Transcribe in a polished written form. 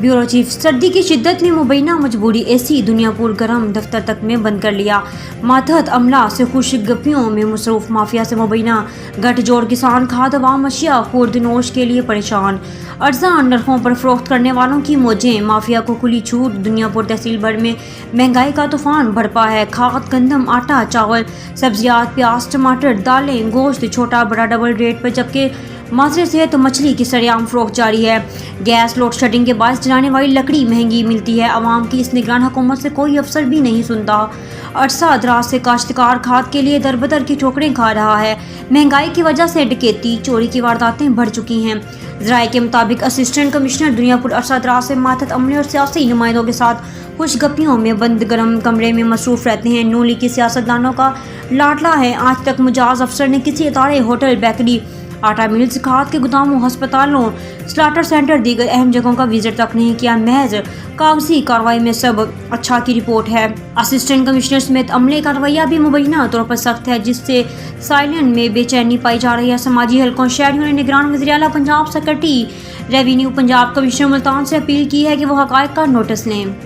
Bureau chief. सर्दी की शिद्दत ने मुबैना मजबूरी एसी दुनियापुर गरम दफ्तर तक में बंद कर लिया। मातहत अमला से खुशगपियों में मसरूफ माफिया से मुबैना गठजोड़। किसान खाद अवाम अशिया खुर्दनोश के लिए परेशान। अर्जान नरखों पर फरोख्त करने वालों की मौजें, माफिया को खुली छूट। दुनियापुर तहसील भर में महंगाई का तूफान बरपा है। खाद, गंदम, आटा, चावल, सब्जियात, प्याज, टमाटर, दालें, गोश्त छोटा बड़ा डबल रेट पर, जबकि माजरे से तो मछली की सरेआम फरोख्त जारी है। गैस लोड शेडिंग के बायस जलाने वाली लकड़ी महंगी मिलती है। अवाम की इस निगरान हुकूमत से कोई अफसर भी नहीं सुनता। अरसा दराज से काश्तकार खाद के लिए दरबदर की ठोकरें खा रहा है। महंगाई की वजह से डकैती, चोरी की वारदातें बढ़ चुकी हैं। ज़राए के मुताबिक असिस्टेंट कमिश्नर दुनियापुर अरसा दराज से मातहत अमले और सियासी नुमाइंदों के साथ खुशगपियों में बंद गरम कमरे में मसरूफ रहते हैं। नून लीग के सियासतदानों का लाडला है। आज तक मुजाज अफसर ने किसी इदारे, होटल, बेकरी, आटा मिल्स, खाद के गुदामों, अस्पतालों, स्लाटर सेंटर, दीगर अहम जगहों का विजिट तक नहीं किया। महज कागजी कार्रवाई में सब अच्छा की रिपोर्ट है। असिस्टेंट कमिश्नर समेत अमले का रवैया भी मुबैना तौर पर सख्त है, जिससे साइलेंट में बेचैनी पाई जा रही है। समाजी हलकों शहरियों ने निगरान वज़ीर आला Punjab, secretary revenue Punjab, commissioner Multan से अपील की है कि वो हक़ाइक़ का नोटिस लें।